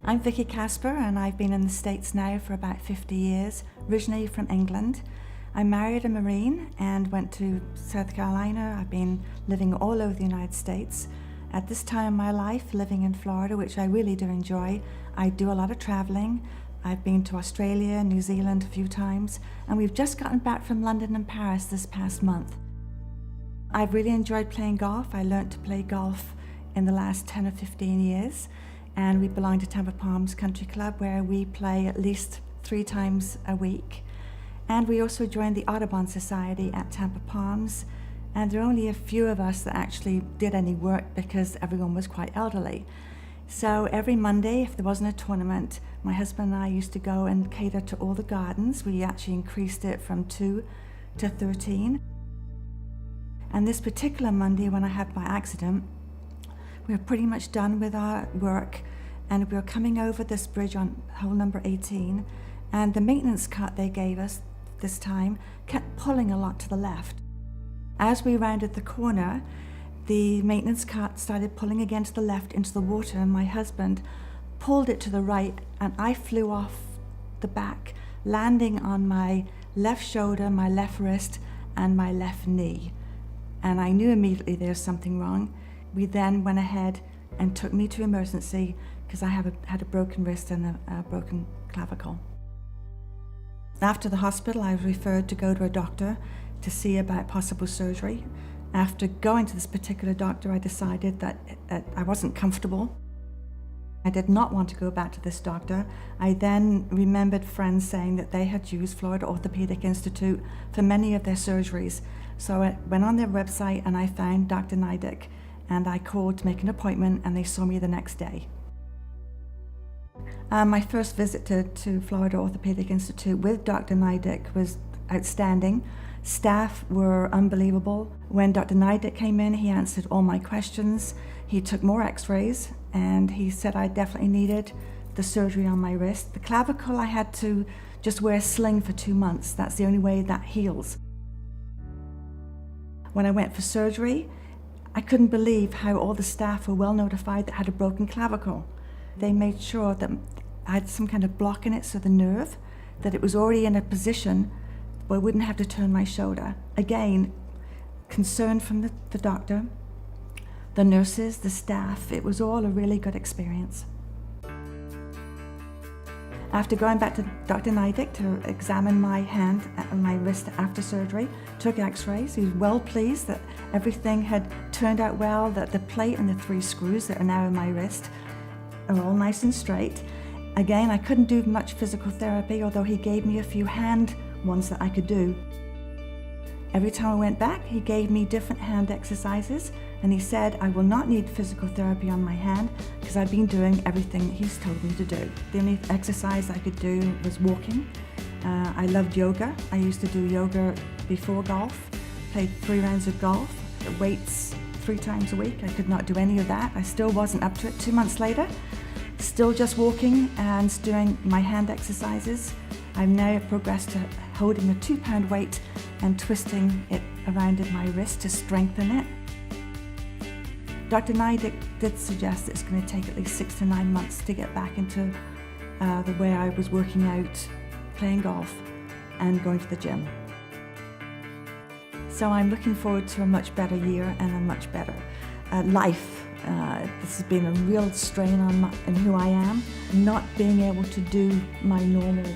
I'm Vicki Kasper, and I've been in the States now for about 50 years, originally from England. I married a Marine and went to South Carolina. I've been living all over the United States. At this time in my life, living in Florida, which I really do enjoy, I do a lot of traveling. I've been to Australia, New Zealand a few times, and we've just gotten back from London and Paris this past month. I've really enjoyed playing golf. I learned to play golf in the last 10 or 15 years. And we belong to Tampa Palms Country Club, where we play at least 3 times a week. And we also joined the Audubon Society at Tampa Palms, and there are only a few of us that actually did any work because everyone was quite elderly. So every Monday, if there wasn't a tournament, my husband and I used to go and cater to all the gardens. We actually increased it from 2 to 13. And this particular Monday, when I had my accident, we were pretty much done with our work, and we were coming over this bridge on hole number 18, and the maintenance cart they gave us this time kept pulling a lot to the left. As we rounded the corner, the maintenance cart started pulling again to the left into the water, and my husband pulled it to the right, and I flew off the back, landing on my left shoulder, my left wrist, and my left knee. And I knew immediately there was something wrong. We then went ahead and took me to emergency because I had a broken wrist and a broken clavicle. After the hospital, I was referred to go to a doctor to see about possible surgery. After going to this particular doctor, I decided that I wasn't comfortable. I did not want to go back to this doctor. I then remembered friends saying that they had used Florida Orthopaedic Institute for many of their surgeries. So I went on their website and I found Dr. Nidick. And I called to make an appointment, and they saw me the next day. My first visit to Florida Orthopaedic Institute with Dr. Nidick was outstanding. Staff were unbelievable. When Dr. Nidick came in, he answered all my questions. He took more x-rays, and he said I definitely needed the surgery on my wrist. The clavicle, I had to just wear a sling for 2 months. That's the only way that heals. When I went for surgery, I couldn't believe how all the staff were well notified that I had a broken clavicle. They made sure that I had some kind of block in it, so the nerve, that it was already in a position where I wouldn't have to turn my shoulder. Again, concern from the doctor, the nurses, the staff. It was all a really good experience. After going back to Dr. Nidick to examine my hand and my wrist after surgery, took x-rays. He was well pleased that everything had turned out well, that the plate and the 3 screws that are now in my wrist are all nice and straight. Again, I couldn't do much physical therapy, although he gave me a few hand ones that I could do. Every time I went back, he gave me different hand exercises, and he said I will not need physical therapy on my hand because I've been doing everything he's told me to do. The only exercise I could do was walking. I loved yoga. I used to do yoga before golf, played 3 rounds of golf, weights 3 times a week. I could not do any of that. I still wasn't up to it 2 months later. Still just walking and doing my hand exercises. I've now progressed to holding a 2-pound weight and twisting it around in my wrist to strengthen it. Dr. Nidick did suggest that it's going to take at least 6 to 9 months to get back into the way I was working out, playing golf, and going to the gym. So I'm looking forward to a much better year and a much better life. This has been a real strain on who I am, not being able to do my normal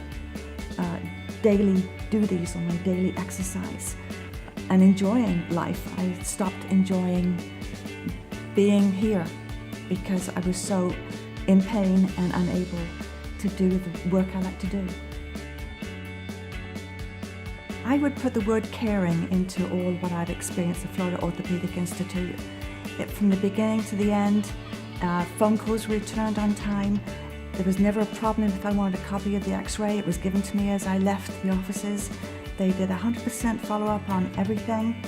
daily duties or my daily exercise and enjoying life. I stopped enjoying being here because I was so in pain and unable to do the work I like to do. I would put the word caring into all what I've experienced at Florida Orthopaedic Institute. From the beginning to the end, phone calls were returned on time. There was never a problem if I wanted a copy of the x-ray. It was given to me as I left the offices. They did 100% follow-up on everything.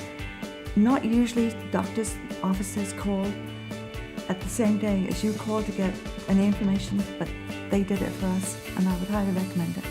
Not usually doctors' offices call at the same day as you call to get any information, but they did it for us, and I would highly recommend it.